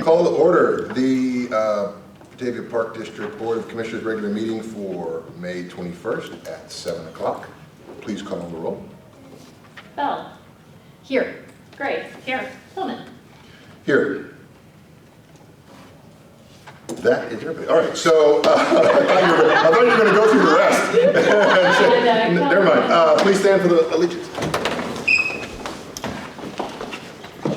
Call to order the Batavia Park District Board of Commissioners regular meeting for May 21st at 7 o'clock. Please call the roll. Bell. Here. Gray. Here. Tillman. Here. That is everybody. All right, so I thought you were going to go through the rest. Never mind. Please stand for the allegiance.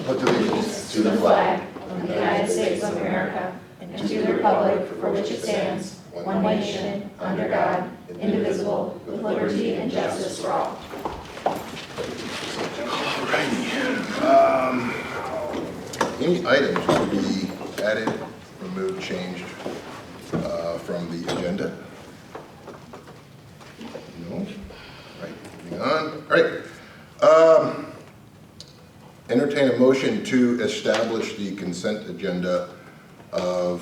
Pledge allegiance To the flag of the United States of America and to the republic for which it stands, one nation, under God, indivisible, with liberty and justice for all. All righty. Any items to be added, removed, changed from the agenda? No? All right, moving on. All right. Entertain a motion to establish the consent agenda of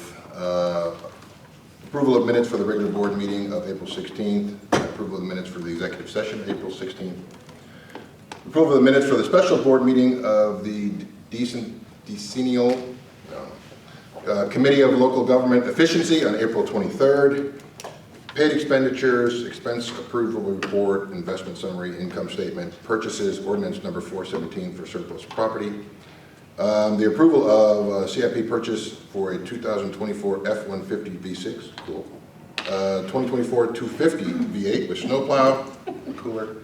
approval of minutes for the regular board meeting of April 16th, approval of the minutes for the executive session of April 16th, approval of the minutes for the special board meeting of the Decennial Committee of Local Government Efficiency on April 23rd, paid expenditures, expense approval report, investment summary, income statement, purchases, ordinance number 417 for surplus property, the approval of CIP purchase for a 2024 F-150 V6, cool, 2024 250 V8 with snowplow, cooler,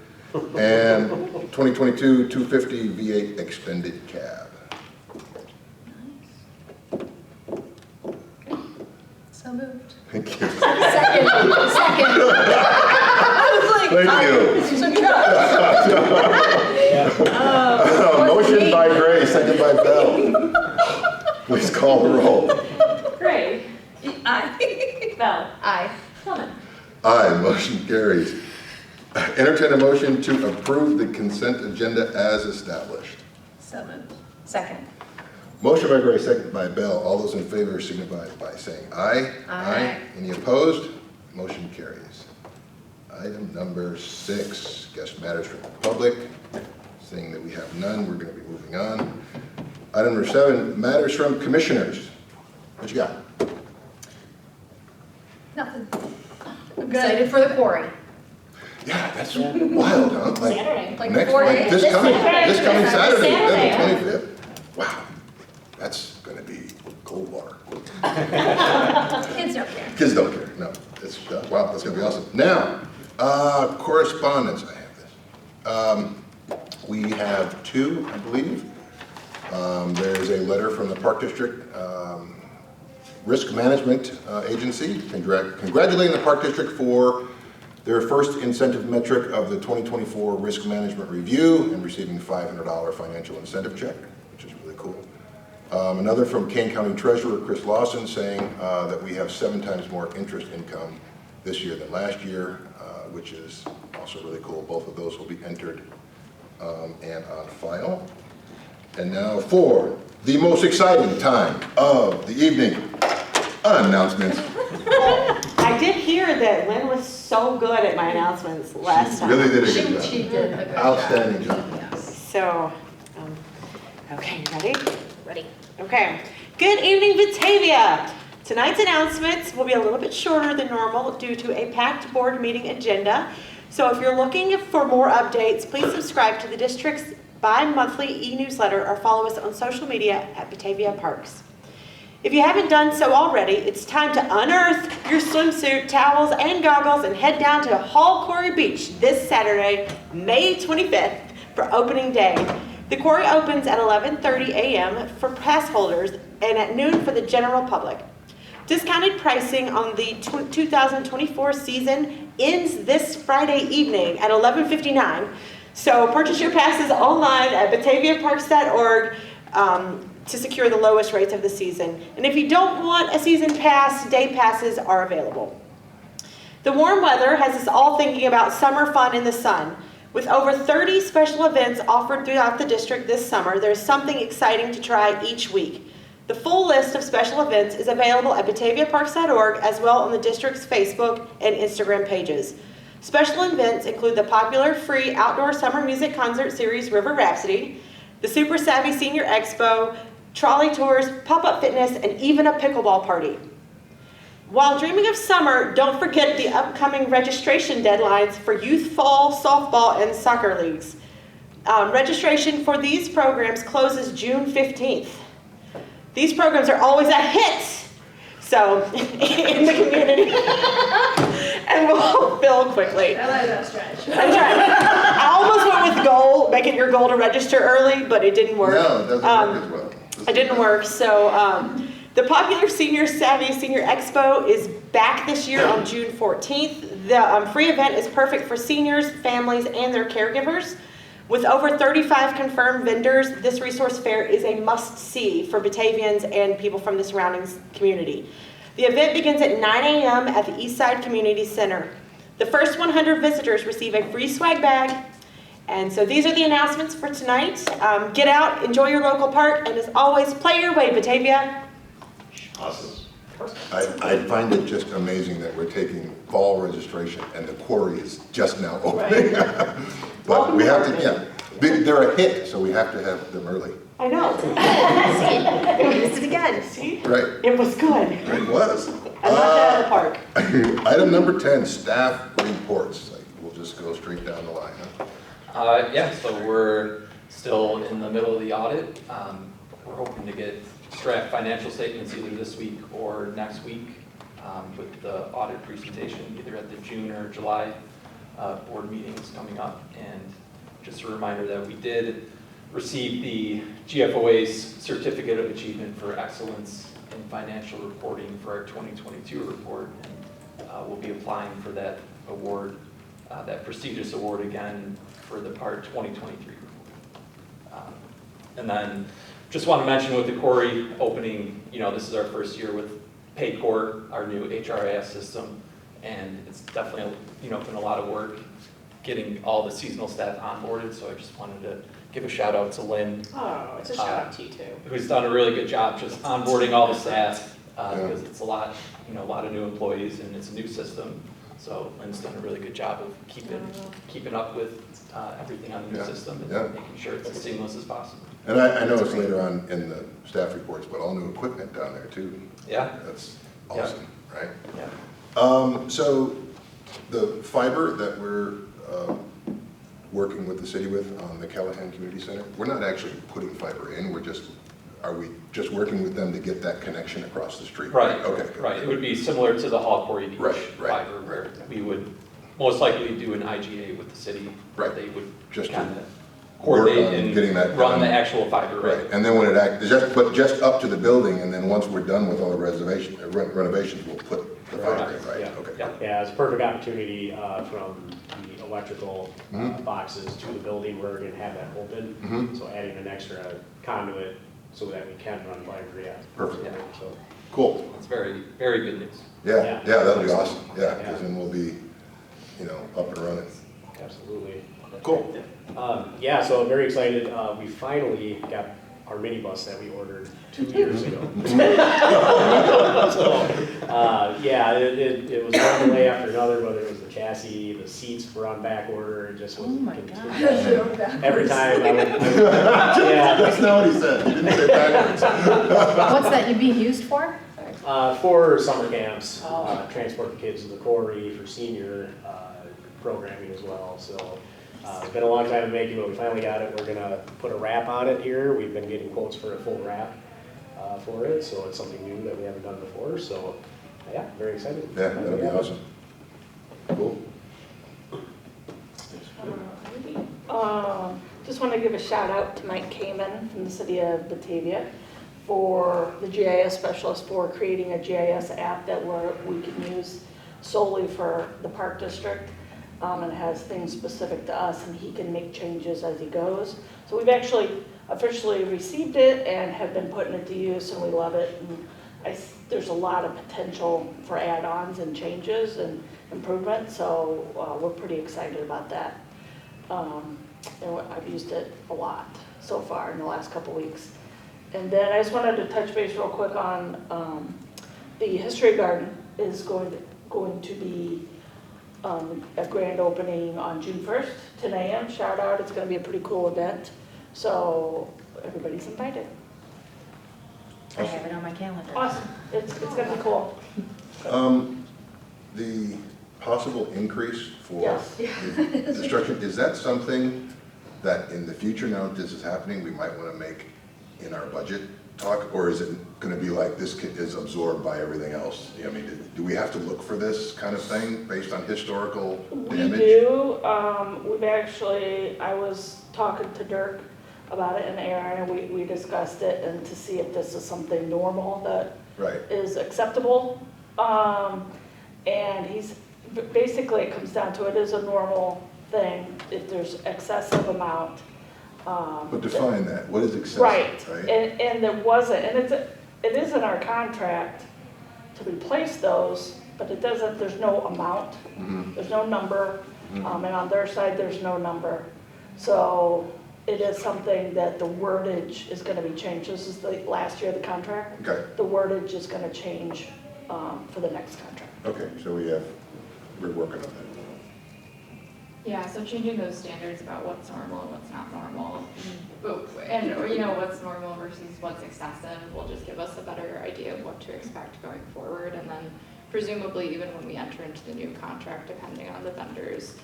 and 2022 250 V8 extended cab. So moved. Thank you. Second. I was like, Thank you. Motion by Gray, second by Bell. Please call the roll. Gray. Aye. Bell. Aye. Tillman. Aye, motion carries. Entertain a motion to approve the consent agenda as established. So moved. Second. Motion by Gray, second by Bell. All those in favor signify by saying aye. Aye. Any opposed? Motion carries. Item number 6, guest matters from the public. Seeing that we have none, we're going to be moving on. Item number 7, matters from commissioners. What you got? Nothing. I'm excited for the quarry. Yeah, that's wild, huh? Saturday. Like Next, 4 like days. this coming Saturday. Saturday, Saturday. the 25th. Wow, that's going to be cold water. Kids don't care. Kids don't care. No, it's wow. That's going to be awesome. Now, correspondence. I have this. We have 2, I believe. There's a letter from the Park District Risk Management Agency congratulating the Park District for their first incentive metric of the 2024 Risk Management Review and receiving $500 financial incentive check, which is really cool. Another from Kane County Treasurer Chris Lawson saying that we have 7 times more interest income this year than last year, which is also really cool. Both of those will be entered and on file. And now for the most exciting time of the evening, announcements. I did hear that Lynn was so good at my announcements last time. Really did a good job. She did a good Outstanding job. job. Yes. So, okay, ready? Ready. Okay. Good evening, Batavia. Tonight's announcements will be a little bit shorter than normal due to a packed board meeting agenda. So if you're looking for more updates, please subscribe to the district's bi-monthly e-newsletter or follow us on social media at Batavia Parks. If you haven't done so already, it's time to unearth your swimsuit, towels, and goggles and head down to Hall Quarry Beach this Saturday, May 25th for opening day. The quarry opens at 11:30 a.m. for pass holders and at noon for the general public. Discounted pricing on the 2024 season ends this Friday evening at 11:59. So purchase your passes online at bataviaparks.org to secure the lowest rates of the season. And if you don't want a season pass, day passes are available. The warm weather has us all thinking about summer fun in the sun. With over 30 special events offered throughout the district this summer, there's something exciting to try each week. The full list of special events is available at bataviaparks.org as well on the district's Facebook and Instagram pages. Special events include the popular free outdoor summer music concert series River Rhapsody, the Super Savvy Senior Expo, trolley tours, pop-up fitness, and even a pickleball party. While dreaming of summer, don't forget the upcoming registration deadlines for youth fall, softball, and soccer leagues. Registration for these programs closes June 15th. These programs are always a hit, so in the community, and will fill quickly. I like that stretch. That's right. I almost went with goal, make it your goal to register early, but it didn't work. No, it doesn't work as well. It didn't work, so the popular Senior Savvy Senior Expo is back this year on June 14th. The free event is perfect for seniors, families, and their caregivers. With over 35 confirmed vendors, this resource fair is a must-see for Batavians and people from the surrounding community. The event begins at 9 a.m. at the Eastside Community Center. The first 100 visitors receive a free swag bag. And so these are the announcements for tonight. Get out, enjoy your local park, and as always, play your way, Batavia. Awesome. I find it just amazing that we're taking fall registration and the quarry is just now opening. But we have to, yeah, they're a hit, so we have to have them early. I know. We used it again, see? Right. It was good. It was. I love that at the park. Item number 10, staff reports. We'll just go straight down the line, huh? Yeah, so we're still in the middle of the audit. We're hoping to get draft financial statements either this week or next week with the audit presentation, either at the June or July board meetings coming up. And just a reminder that we did receive the GFOA's Certificate of Achievement for Excellence in Financial Reporting for our 2022 report. And we'll be applying for that award, that prestigious award again for the part 2023 report. And then just want to mention with the quarry opening, this is our first year with Paycor, our new HRIS system, and it's definitely been a lot of work getting all the seasonal staff onboarded. So I just wanted to give a shout out to Lynn. Oh, it's a shout out to you too. Who's done a really good job just onboarding all the staff because it's a lot of new employees and it's a new system. So Lynn's done a really good job of keeping up with everything on the new system and making sure it's as seamless as possible. And I know it's later on in the staff reports, but all new equipment down there too. Yeah. That's awesome, right? Yeah. So the fiber that we're working with the city with on the Callahan Community Center, we're not actually putting fiber in, are we just working with them to get that connection across the street? Right. Okay. Right. It would be similar to the Hall Quarry Beach Right. fiber where we would most likely do an IGA with the city. Right. They would Just kind to of coordinate work on and getting that run done. the actual fiber. Right, and then when just up to the building, and then once we're done with all the renovations, we'll put the fiber in, right? Yeah. Okay. Yeah. Yeah, it's a perfect opportunity from the electrical boxes to the building. We're going to have that open, so adding an extra conduit so that we can run fiber. Yeah, Perfect. Yeah. So, Cool. It's very, very good news. Yeah, that'll be awesome. Yeah, because then we'll be, up and running. absolutely. Cool. Yeah, so I'm very excited. We finally got our minibus that we ordered 2 years ago. Yeah, it was one delay after another, whether it was the chassis, the seats were on back order, it just was. Oh my Every time I would, yeah. That's not what he said. He didn't say backwards. What's that you being used for? For summer camps, transport the kids to the quarry for senior programming as well. So it's been a long time in making, but we finally got it. We're gonna put a wrap on it here. We've been getting quotes for a full wrap for it, so it's something new that we haven't done before. So yeah, very excited. Yeah, that'll be awesome. Cool. Just want to give a shout out to Mike Kamen from the city of Batavia for the GIS specialist for creating a GIS app that we can use solely for the park district. And has things specific to us, and he can make changes as he goes. So we've actually officially received it and have been putting it to use, and we love it. And there's a lot of potential for add-ons and changes and improvement, so we're pretty excited about that. And I've used it a lot so far in the last couple weeks. And then I just wanted to touch base real quick on the History Garden is going to be a grand opening on June 1st, 10 a.m. Shout out, it's going to be a pretty cool event. So everybody's invited. I have it on my calendar. Awesome, it's gonna be cool. The possible increase for Yes. the instruction, is that something that in the future, now that this is happening, we might want to make in our budget talk? Or is it going to be like this is absorbed by everything else? I mean, do we have to look for this kind of thing based on historical We damage? do, we've actually, I was talking to Dirk about it in Aaron, and we discussed it, and to see if this is something normal that Right, is acceptable. And basically it comes down to, it is a normal thing if there's excessive amount. but define that, what is excessive, Right, right? and there wasn't, and it is in our contract to replace those, but it doesn't, there's no amount, Mhm. there's no number, and on their side, there's no number. So it is something that the wordage is gonna be changed. This is the last year of the contract. Okay, The wordage is gonna change, for the next contract. okay, so we're working on that. Yeah, so changing those standards about what's normal and what's not normal, and, or, you know, what's normal versus what's excessive will just give us a better idea of what to expect going forward. And then presumably, even when we enter into the new contract, depending on the vendor's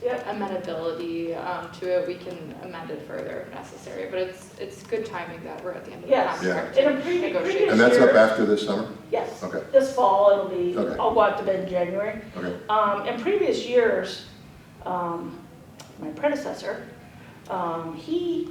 Yep. amenability to it, we can amend it further if necessary. But it's good timing that we're at the end of the Yes. contract In a to previous negotiate. And that's up year- after this summer? Yes. Okay, This fall, it'll be, Okay. I'll go out to bid in January. okay, In previous years, my predecessor, he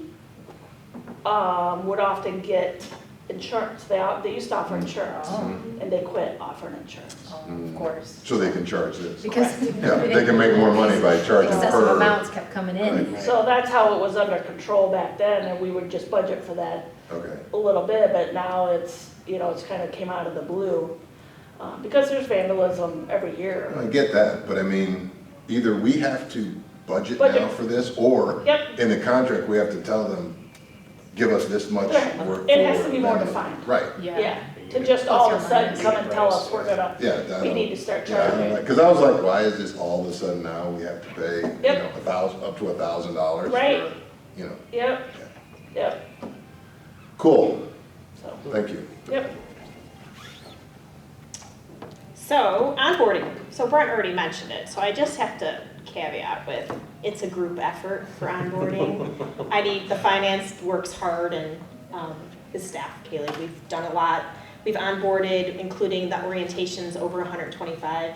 would often get insurance. They used to offer insurance, Oh, and they quit offering insurance. of course. so they can charge this. Because Yeah, they can make more money by charging excessive per. amounts kept coming in. So that's how it was under control back then, and we would just budget for that Okay, a little bit, but now it's, it's kind of came out of the blue. Because there's vandalism every year. I get that, but I mean, either we have to budget Budget. now for this, or Yep. in the contract, we have to tell them, give us this much. Right. work It has for to be more them. defined. Right, Yeah, to just all of a sudden come and tell us we're gonna, yeah. I we don't- need to start Yeah, I don't charging. like, because I was like, why is this all of a sudden now we have to pay, Yep. up to $1,000? Right. You know, Yep, yep, cool, so, thank you. yep. So, onboarding. So Brent already mentioned it, so I just have to caveat with, it's a group effort for onboarding. The finance works hard, and his staff, Kaylee, we've done a lot. We've onboarded, including the orientations, over 125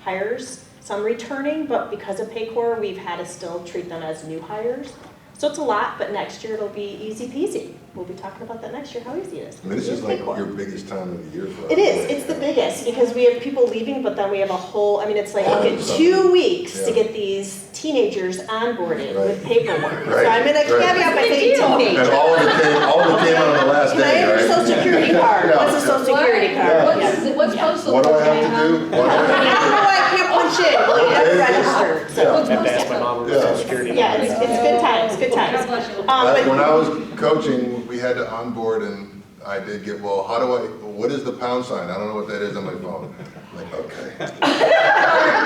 hires. Some returning, but because of Paycor, we've had to still treat them as new hires. So it's a lot, but next year it'll be easy peasy. We'll be talking about that next year, how easy it is. I mean, this is Use like Paycor. your biggest time of the year for us. It is, it's the biggest, because we have people leaving, but then we have a whole, it's like, All okay, of a sudden. 2 weeks to Yeah. get these teenagers onboarded Right. with paperwork. So Right, I'm gonna right. caveat by saying And teenagers. all of it came out on the last Can I day, have your right? social security card? Yeah. What's a social security card? Yeah. Yeah. What's postal? What do I have to do? What do I I don't know why I can't punch in, well, you have Okay. registered, so. Yeah. I have to ask my mom for Yeah. social security. Yeah, it's good times, good times. When But I was coaching, we had to onboard, and I did get, what is the pound sign? I don't know what that is on my phone. I'm like, okay. you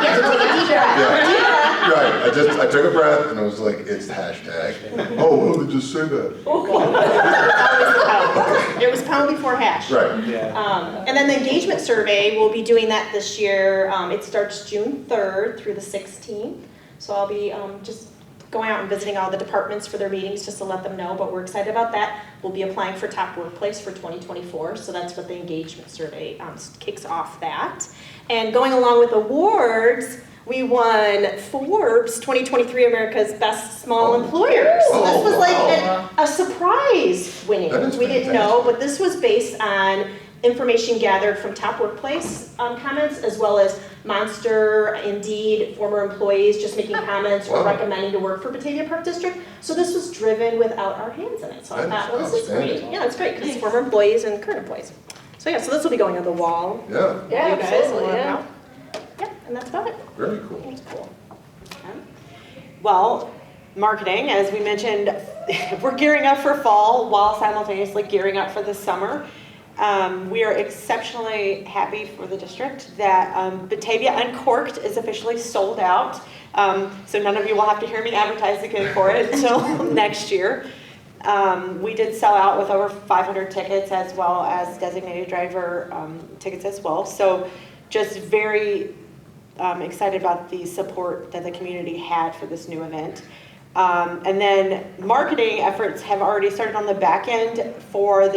have to take a deep breath. Yeah. Right, I took a breath, and I was like, it's hashtag. Oh, well, they just say that. It was pound before hash. Right, Yeah. And then the engagement survey, we'll be doing that this year. It starts June 3rd through the 16th. So I'll be just going out and visiting all the departments for their meetings just to let them know, but we're excited about that. We'll be applying for top workplace for 2024, so that's what the engagement survey kicks off that. And going along with awards, we won Forbes 2023 America's Best Small Employers. So this was like a surprise winning. That is We didn't know, fantastic. but this was based on information gathered from top workplace comments, as well as Monster, Indeed, former employees just making comments or Wow. recommending to work for Batavia Park District. So this was driven without our hands in it. So I That thought, is well, this is great. outstanding. Yeah, it's great because former employees and current employees. So yeah, so this will be going on the wall. yeah, Yeah, You guys will absolutely, learn yeah. about. Yeah, and that's about it. very cool. That's cool. Okay. Well, marketing, as we mentioned, we're gearing up for fall while simultaneously gearing up for the summer. We are exceptionally happy for the district that Batavia Uncorked is officially sold out. So none of you will have to hear me advertise again for it until next year. We did sell out with over 500 tickets as well as designated driver tickets as well. So just very excited about the support that the community had for this new event. And then marketing efforts have already started on the back end for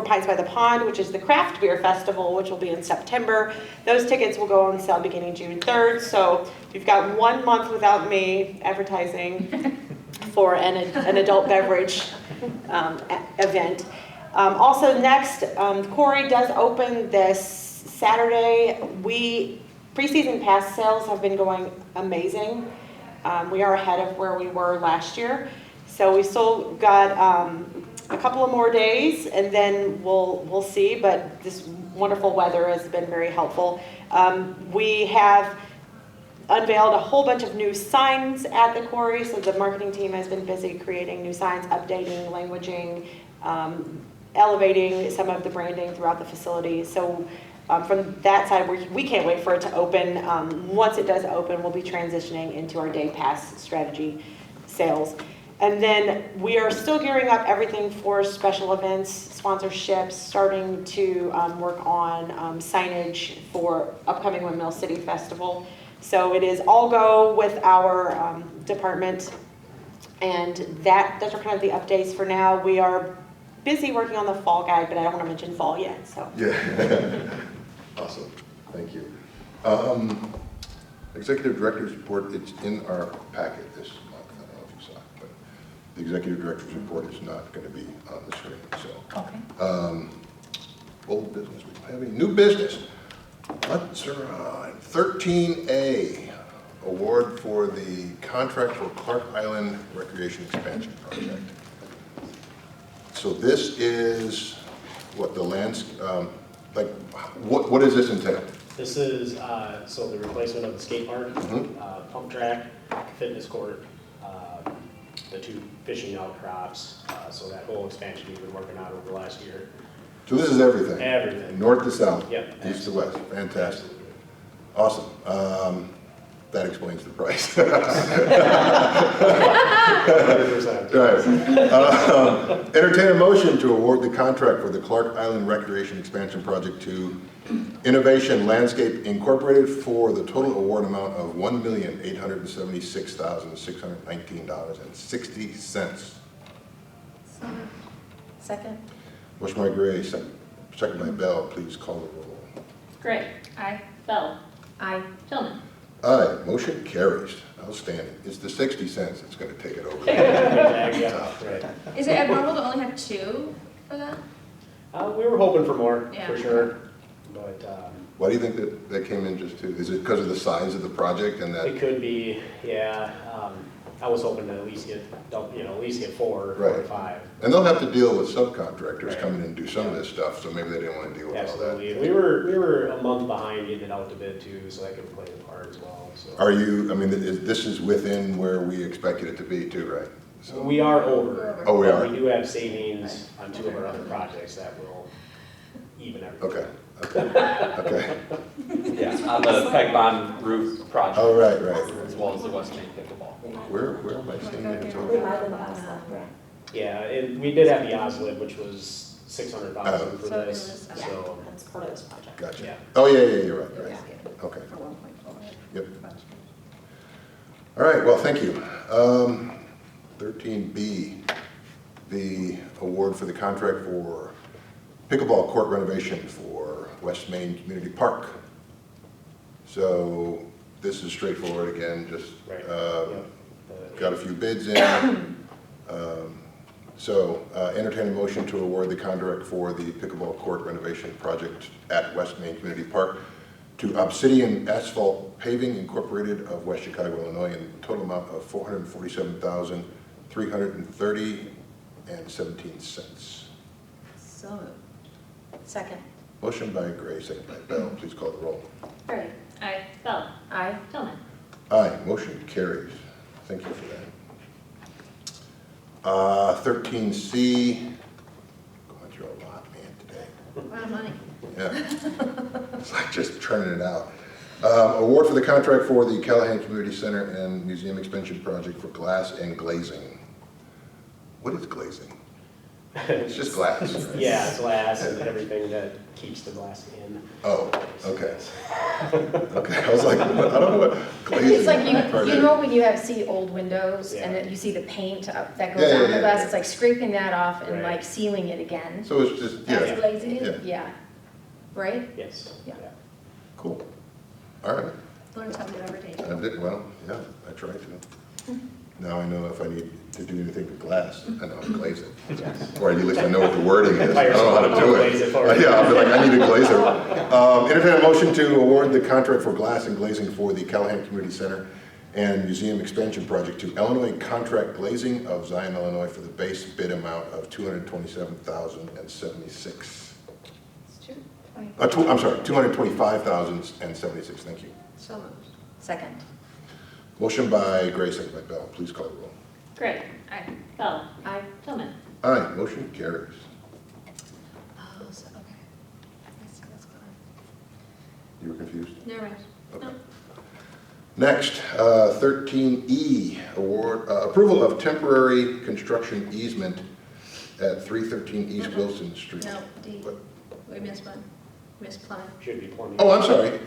Pines by the Pond, which is the craft beer festival, which will be in September. Those tickets will go on sale beginning June 3rd. So we've got 1 month without me advertising for an adult beverage event. Also next, Corey does open this Saturday. Preseason pass sales have been going amazing. We are ahead of where we were last year. So we still got a couple of more days and then we'll see, but this wonderful weather has been very helpful. We have unveiled a whole bunch of new signs at the quarry, so the marketing team has been busy creating new signs, updating, languaging, elevating some of the branding throughout the facility. So from that side, we can't wait for it to open. Once it does open, we'll be transitioning into our day pass strategy sales. And then we are still gearing up everything for special events, sponsorships, starting to work on signage for upcoming Windmill City Festival. So it is all go with our department, and those are kind of the updates for now. We are busy working on the fall guide, but I don't want to mention fall yet. So Yeah. Awesome. Thank you. Executive Director's Report, it's in our packet this month. I don't know if you saw it, but the Executive Director's Report is not going to be on the screen. So, Okay. Old business. We don't have any new business. Let's on 13A, award for the contract for Clark Island Recreation Expansion Project. So this is what the what does this entail? This is, so the replacement of the skate park, pump track, fitness court, the 2 fishing outcrops, so that whole expansion we've been working on over the last year. So this is everything? Everything. North to south? Yep. East to west? Fantastic. Awesome. That explains the price. 100%. Right. Entertain a motion to award the contract for the Clark Island Recreation Expansion Project to Innovation Landscape Incorporated for the total award amount of $1,876,619.60. Second. Motion by Gray, second by Bell. Please call the roll. Gray. Aye. Bell. Aye. Tillman. Aye, motion carries. Outstanding. It's the 60 cents that's going to take it over. Yeah, right. Is it abnormal to only have 2 for that? We were hoping for more, Yeah. for sure, but Why do you think that came in just 2? Is it because of the size of the project and that? it could be, yeah. I was hoping to at least get, at least get 4 Right. or 5. And they'll have to deal with subcontractors Right. coming in and do some of this stuff, so maybe they didn't want to deal with all that. Absolutely. And we were a month behind getting it out to bid too, so that could play a part as well. So Are you, I mean, this is within where we expected it to be too, right? So we are over. Oh, we but are? We do have savings on 2 of our other projects that will even everything. Okay, okay. Yeah, on the peg bond roof project. Oh, right. As well as the West Main pickleball. Where am I seeing that? We total? might have asked that, yeah. Yeah, and we did have the OSLID, which was 600,000 for So it this, was, so. That's part of this project. Gotcha. Yeah. Oh, yeah, you're right. Okay. For 1.4. Yep. All right, well, thank you. 13B, the award for the contract for pickleball court renovation for West Main Community Park. So this is straightforward again, just Right. got a few bids in. Entertain a motion to award the contract for the pickleball court renovation project at West Main Community Park to Obsidian Asphalt Paving Incorporated of West Chicago, Illinois, in a total amount of $447,330.17. So moved. Second. Motion by Gray, second by Bell. Please call the roll. Gray. Aye. Bell. Aye. Tillman. Aye, motion carries. Thank you for that. 13C, going through a lot, man, today. A lot of money. Yeah, it's like just turning it out. Award for the contract for the Callahan Community Center and Museum Expansion Project for glass and glazing. What is glazing? It's just glass. Right? Yeah, it's glass and everything that keeps the glass in. Oh, okay. Okay, I was like, what? I don't know what glazing. It's like part you is. know when you see old windows and Yeah. then you see the paint that goes Yeah, yeah, on the yeah, glass, yeah. it's like scraping that off and Right. like sealing it again. So it's just, That's yeah, glazing it? Yeah. Yeah. Right? Yes. Yeah. cool. All right. Learn something every day. I did, well, yeah, I tried to. Now I know if I need to do anything with glass, I know how to glaze it. Or at least I know what the wording is. I don't know how to do Glaze it for you. it. Yeah, I'll be like, I need a glazer. Entertain a motion to award the contract for glass and glazing for the Callahan Community Center and Museum Expansion Project to Illinois Contract Glazing of Zion, Illinois for the base bid amount of $227,076. I'm sorry, $225,076, thank you. So moved. Second. Motion by Gray, second by Bell. Please call the roll. Gray. Aye. Bell. Aye. Tillman. Aye, motion carries. Oh, so, okay. I see what's going on. You were confused? Never mind. Okay. Next, 13E, award, approval of temporary construction easement at 313 East Wilson Street. No, D. What? We missed one. Missed plumbing. Should be plumbing. Oh, I'm sorry.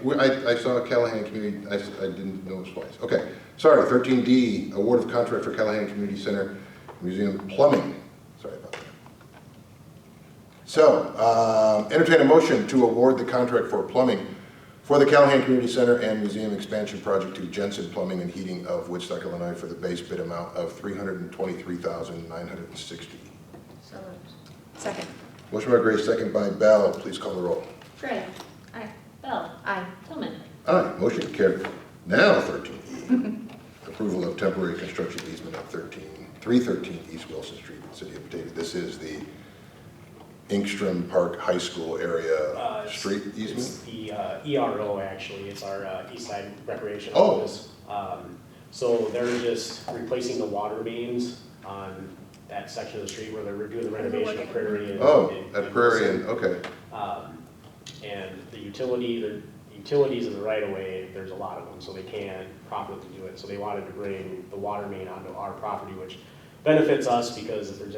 I saw Callahan Community, I didn't know it was twice. Okay, sorry, 13D, award of contract for Callahan Community Center Museum Plumbing. Sorry about that. So, entertain a motion to award the contract for plumbing for the Callahan Community Center and Museum Expansion Project to Jensen Plumbing and Heating of Woodstock, Illinois for the base bid amount of $323,960. So moved. Second. Motion by Gray, second by Bell. Please call the roll. Gray. Aye. Bell. Aye. Tillman. Aye, motion carried. Now 13E, approval of temporary construction easement at 313 East Wilson Street, City of Batavia. This is the Inkstrom Park High School area street It's easement? the ERO, actually. It's our East Side Recreation Oh. Office. So they're just replacing the water mains on that section of the street where they're doing the renovation of Prairie. and- Oh, and- at Prairie and, okay, And the utilities in the right of way, there's a lot of them, so they can't properly do it. So they wanted to bring the water main onto our property, which benefits us because if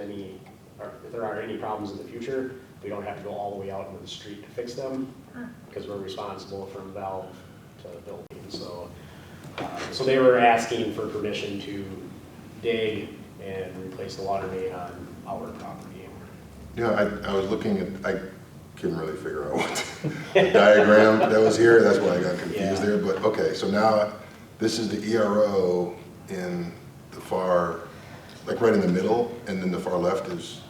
there are any problems in the future, we don't have to go all the way out into the street to fix them because we're responsible from valve to building. So they were asking for permission to dig and replace the water main on our property. yeah, I was looking at, I couldn't really figure out what the diagram that was here, that's why I got confused Yeah. there, but okay, so now this is the ERO in the far, like right in the middle, and then the far left is,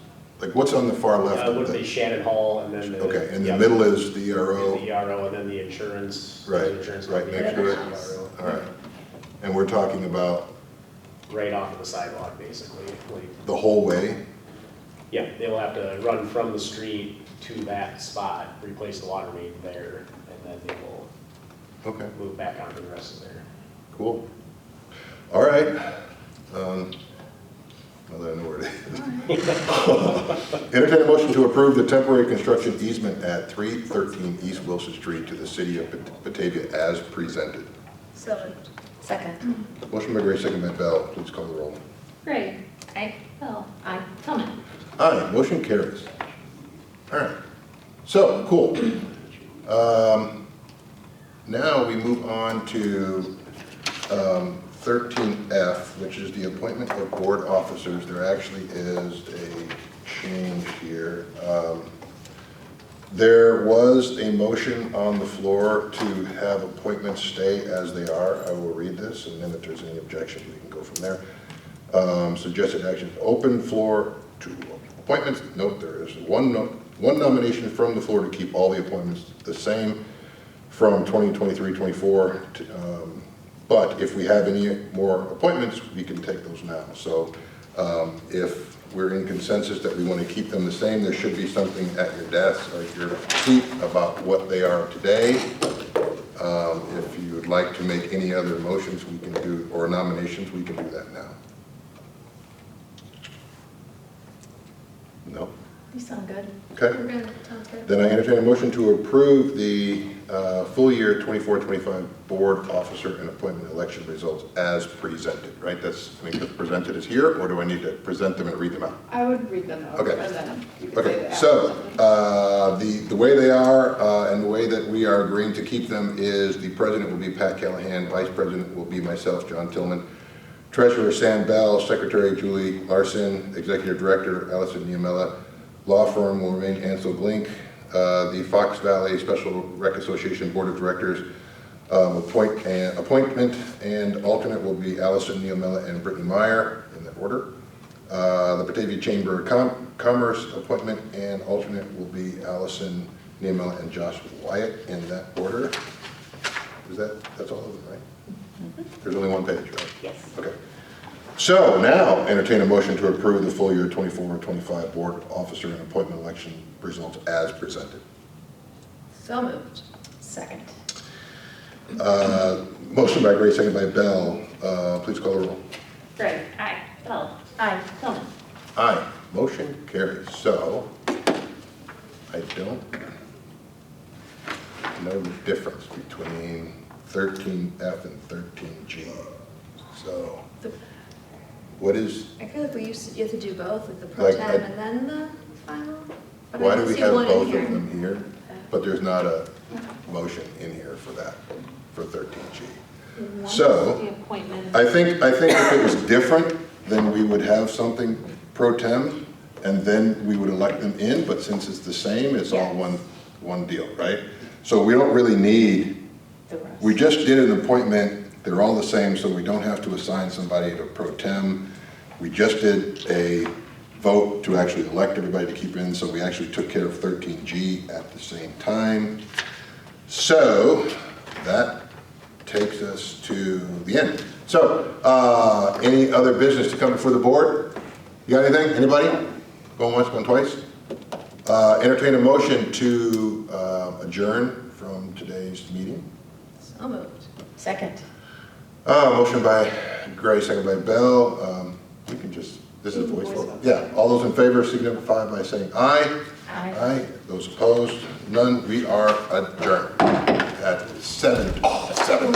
like what's on the far left Would of be the? Shannon Hall and then the. Okay, and the yep, middle is the is ERO, the ERO and then the insurance. Right, the insurance right company next to it. has the ERO. all right. And we're talking about Right off of the sidewalk, basically. Like, the whole way? yeah, they will have to run from the street to that spot, replace the water main there, and then they will Okay, move back onto the rest of there. cool. All right. Now that I know where it is. Entertain a motion to approve the temporary construction easement at 313 East Wilson Street to the City of Batavia as presented. So moved. Second. Motion by Gray, second by Bell. Please call the roll. Gray. Aye. Bell. Aye. Tillman. Aye, motion carries. All right, so, cool. Now we move on to 13F, which is the appointment of board officers. There actually is a change here. There was a motion on the floor to have appointments stay as they are. I will read this, and then if there's any objections, we can go from there. Suggested action, open floor to appointments. Note there is one nomination from the floor to keep all the appointments the same from 2023-24. But if we have any more appointments, we can take those now. So if we're in consensus that we want to keep them the same, there should be something at your desk or at your seat about what they are today. If you would like to make any other motions, we can do, or nominations, we can do that now. No? You sound good. Okay. We're good. Sounds Then I entertain a motion to approve the full year 24-25 board officer and appointment election results as presented, right? That's, I mean, the presented is here, or do I need to present them and read them out? I would read them out, Okay. and then you can say Okay, the so, app. the way they are, and the way that we are agreeing to keep them is the president will be Pat Callahan, vice president will be myself, John Tillman, treasurer Sam Bell, secretary Julie Larson, executive director Allison Niamella, law firm will remain Ansel Blink, the Fox Valley Special Rec Association Board of Directors appointment and alternate will be Allison Niamella and Brittany Meyer in that order. The Batavia Chamber of Commerce appointment and alternate will be Allison Niamella and Josh Wyatt in that order. That's all of them, right? There's only one page, right? Yes. Okay. So now entertain a motion to approve the full year 24-25 board officer and appointment election results as presented. So moved. Second. Motion by Gray, second by Bell. Please call the roll. Gray. Aye. Bell. Aye. Tillman. Aye. Motion carries. So I don't know the difference between 13F and 13G. So what is, I feel like you have to do both, like the pro Like, tem and then the final. But I why do don't we see have one in both here. of them here? But there's not a motion in here for that, for 13G. One So, is the appointment. I think if it was different, then we would have something pro tem, and then we would elect them in, but since it's the same, it's all one deal, right? So we don't really need, The rest. we just did an appointment, they're all the same, so we don't have to assign somebody to pro tem. We just did a vote to actually elect everybody to keep in, so we actually took care of 13G at the same time. So that takes us to the end. So, any other business to come before the board? You got anything? Anybody? Going once, going twice? Entertain a motion to adjourn from today's meeting. So moved. Second. Motion by Gray, second by Bell. We can just, this is voice vote. Yeah, all those in favor signify by saying aye. Aye. Aye. Those opposed, none. We are adjourned at 7:27. Awesome.